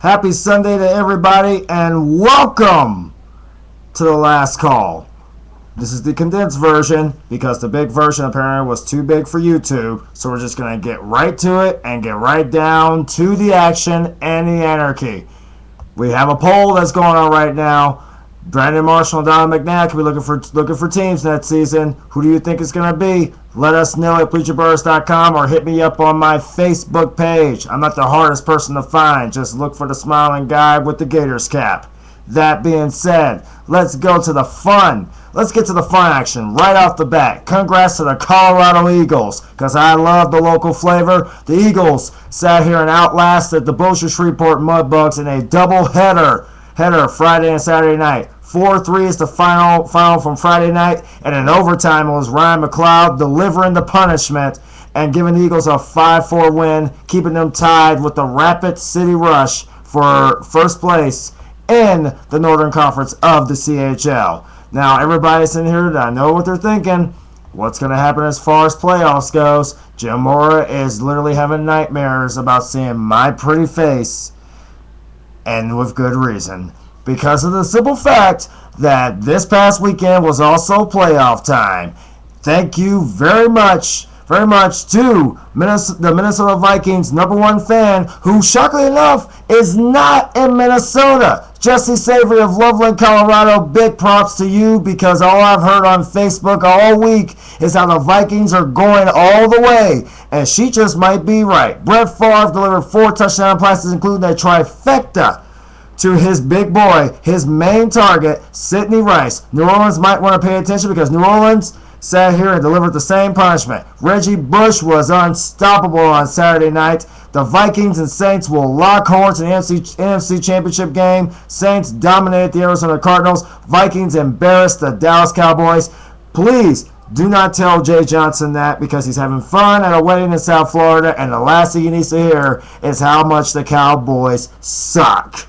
Happy Sunday to everybody, and welcome to the last call. This is the condensed version because the big version apparently was too big for YouTube, so we're just going to get right to it and get right down to the action and the anarchy. We have a poll that's going on right now. Brandon Marshall and Donald McNabb can be looking for teams next season. Who do you think it's going to be? Let us know at BleacherBurst.com or hit me up on my Facebook page. I'm not the hardest person to find. Just look for the smiling guy with the Gators cap. That being said, let's go to the fun. Let's get to the fun action right off the bat. Congrats to the Colorado Eagles, because I love the local flavor. The Eagles sat here and outlasted the Bossier Shreveport Mudbugs in a double header Friday and Saturday night. 4-3 is the final from Friday night, and in overtime it was Ryan McLeod delivering the punishment and giving the Eagles a 5-4 win, keeping them tied with the Rapid City Rush for first place in the Northern Conference of the CHL. Now, everybody's in here, I know what they're thinking. What's going to happen as far as playoffs goes? Jim Mora is literally having nightmares about seeing my pretty face, and with good reason. Because of the simple fact that this past weekend was also playoff time. Thank you very much to the Minnesota Vikings #1 fan, who, shockingly enough, is not in Minnesota. Jesse Savory of Loveland, Colorado, big props to you, because all I've heard on Facebook all week is how the Vikings are going all the way, and she just might be right. Brett Favre delivered 4 touchdown passes, including a trifecta to his big boy, his main target, Sidney Rice. New Orleans might want to pay attention, because New Orleans sat here and delivered the same punishment. Reggie Bush was unstoppable on Saturday night. The Vikings and Saints will lock horns in the NFC Championship game. Saints dominated the Arizona Cardinals. Vikings embarrassed the Dallas Cowboys. Please do not tell Jay Johnson that, because he's having fun at a wedding in South Florida, and the last thing he needs to hear is how much the Cowboys suck.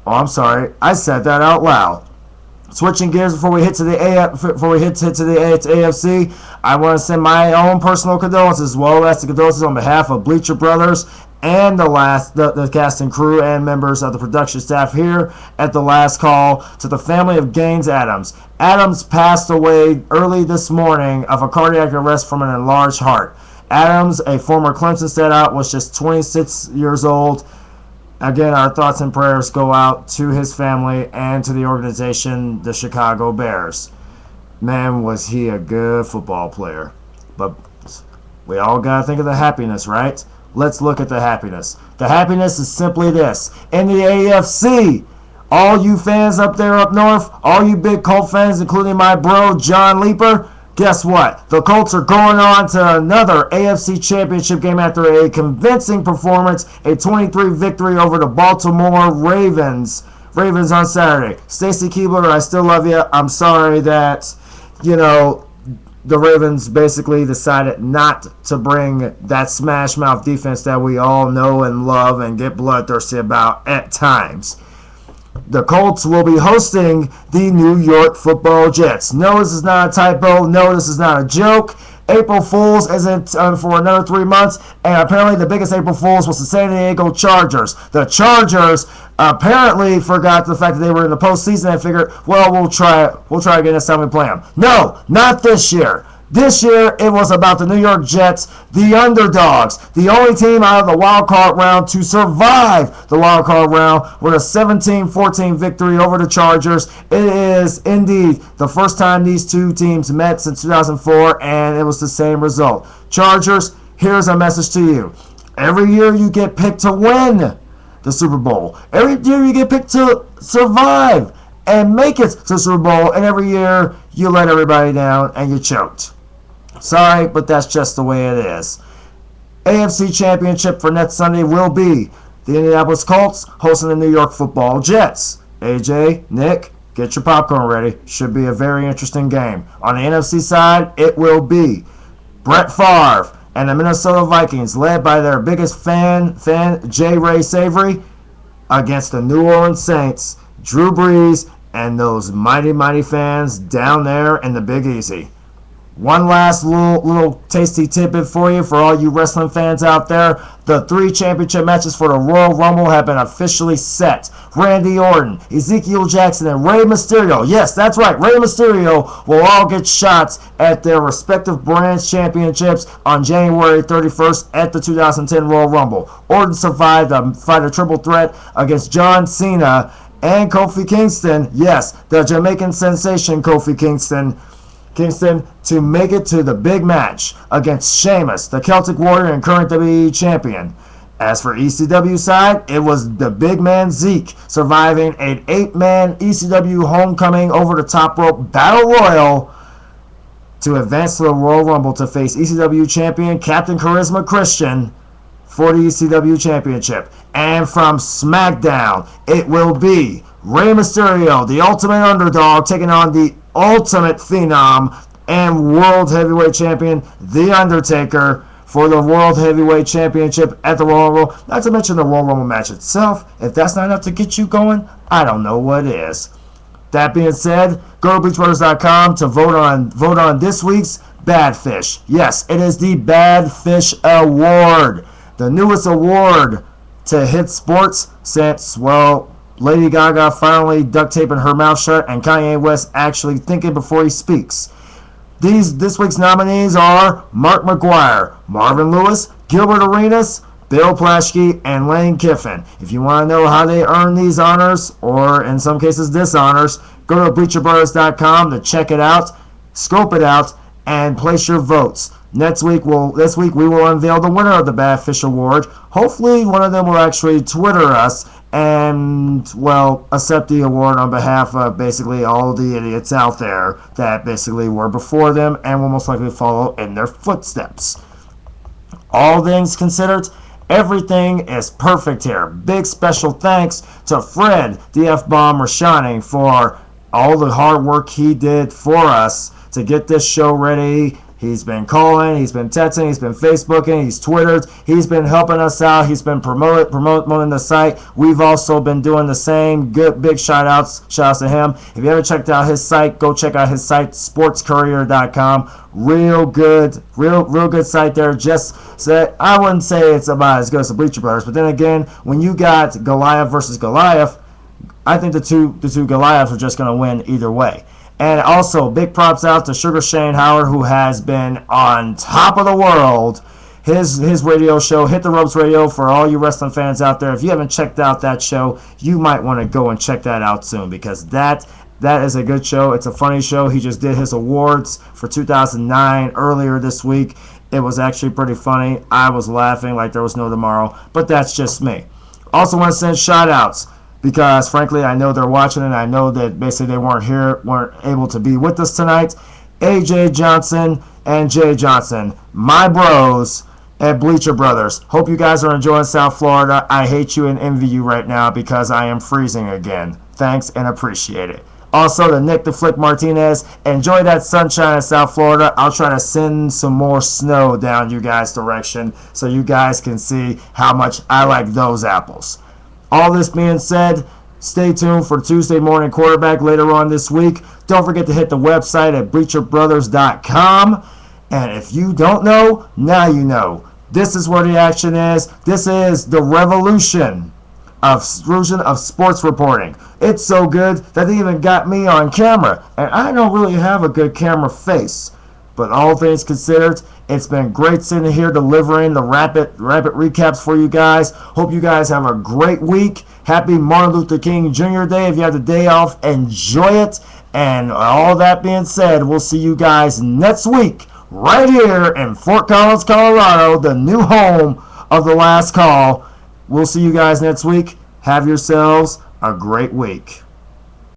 Oh, I'm sorry, I said that out loud. Switching gears before we hit to the AFC, I want to send my own personal condolences, as well as the condolences on behalf of Bleacher Brothers and the cast and crew and members of the production staff here at The Last Call, to the family of Gaines Adams. Adams passed away early this morning of a cardiac arrest from an enlarged heart. Adams, a former Clemson standout, was just 26 years old. Again, our thoughts and prayers go out to his family and to the organization, the Chicago Bears. Man, was he a good football player. But we all got to think of the happiness, right? Let's look at the happiness. The happiness is simply this. In the AFC, all you fans up there up north, all you big Colt fans, including my bro, John Leeper, guess what? The Colts are going on to another AFC Championship game after a convincing performance, a 23 victory over the Baltimore Ravens. Ravens on Saturday. Stacy Keibler, I still love you. I'm sorry that, the Ravens basically decided not to bring that smash mouth defense that we all know and love and get bloodthirsty about at times. The Colts will be hosting the New York Football Jets. No, this is not a typo. No, this is not a joke. April Fool's isn't for another 3 months, and apparently the biggest April Fool's was the San Diego Chargers. The Chargers apparently forgot the fact that they were in the postseason and figured, well, we'll try again next time we play them. No, not this year. This year, it was about the New York Jets, the underdogs, the only team out of the wild card round to survive the wild card round with a 17-14 victory over the Chargers. It is indeed the first time these two teams met since 2004, and it was the same result. Chargers, here's a message to you. Every year you get picked to win the Super Bowl. Every year you get picked to survive and make it to the Super Bowl, and every year you let everybody down and you choked. Sorry, but that's just the way it is. AFC Championship for next Sunday will be the Indianapolis Colts hosting the New York Football Jets. AJ, Nick, get your popcorn ready. Should be a very interesting game. On the NFC side, it will be Brett Favre and the Minnesota Vikings, led by their biggest fan J. Ray Savory, against the New Orleans Saints, Drew Brees, and those mighty, mighty fans down there in the Big Easy. One last little tasty tidbit for you, for all you wrestling fans out there. The 3 championship matches for the Royal Rumble have been officially set. Randy Orton, Ezekiel Jackson, and Rey Mysterio. Yes, that's right. Rey Mysterio will all get shots at their respective brands championships on January 31st at the 2010 Royal Rumble. Orton survived the fight a triple threat against John Cena and Kofi Kingston. Yes, the Jamaican sensation Kofi Kingston to make it to the big match against Sheamus, the Celtic Warrior and current WWE champion. As for ECW side, it was the big man Zeke surviving an 8-man ECW homecoming over the top rope battle royal to advance to the Royal Rumble to face ECW champion Captain Charisma Christian for the ECW championship. And from SmackDown, it will be Rey Mysterio, the ultimate underdog, taking on the ultimate phenom and world heavyweight champion, The Undertaker, for the World Heavyweight Championship at the Royal Rumble. Not to mention the Royal Rumble match itself. If that's not enough to get you going, I don't know what is. That being said, go to BleachBrothers.com to vote on this week's Bad Fish. Yes, it is the Bad Fish Award, the newest award to hit sports since, well, Lady Gaga finally duct taping her mouth shut and Kanye West actually thinking before he speaks. This week's nominees are Mark McGuire, Marvin Lewis, Gilbert Arenas, Bill Plaschke, and Lane Kiffin. If you want to know how they earn these honors, or in some cases dishonors, go to BleacherBrothers.com to check it out, scope it out, and place your votes. This week we will unveil the winner of the Bad Fish Award. Hopefully one of them will actually Twitter us and, well, accept the award on behalf of basically all the idiots out there that basically were before them and will most likely follow in their footsteps. All things considered, everything is perfect here. Big special thanks to Fred, the F-Bomb Rashani, for all the hard work he did for us to get this show ready. He's been calling, he's been texting, he's been Facebooking, he's Twittered, he's been helping us out, he's been promoting the site. We've also been doing the same. Good big shout outs to him. If you ever checked out his site, go check out his site, sportscourier.com. Real good site there. I wouldn't say it's about as good as the Bleacher Brothers, but then again, when you got Goliath versus Goliath, I think the two Goliaths are just going to win either way. And also, big props out to Sugar Shane Howard, who has been on top of the world. His radio show, Hit the Ropes Radio, for all you wrestling fans out there. If you haven't checked out that show, you might want to go and check that out soon, because that is a good show. It's a funny show. He just did his awards for 2009 earlier this week. It was actually pretty funny. I was laughing like there was no tomorrow, but that's just me. Also want to send shout outs, because frankly I know they're watching and I know that basically they weren't able to be with us tonight. AJ Johnson and Jay Johnson, my bros at Bleacher Brothers. Hope you guys are enjoying South Florida. I hate you and envy you right now because I am freezing again. Thanks and appreciate it. Also to Nick the Flick Martinez, enjoy that sunshine in South Florida. I'll try to send some more snow down you guys' direction so you guys can see how much I like those apples. All this being said, stay tuned for Tuesday Morning Quarterback later on this week. Don't forget to hit the website at BleacherBrothers.com. And if you don't know, now you know. This is where the action is. This is the revolution of sports reporting. It's so good that they even got me on camera. And I don't really have a good camera face. But all things considered, it's been great sitting here delivering the rapid recaps for you guys. Hope you guys have a great week. Happy Martin Luther King Jr. Day. If you have the day off, enjoy it. And all that being said, we'll see you guys next week right here in Fort Collins, Colorado, the new home of The Last Call. We'll see you guys next week. Have yourselves a great week.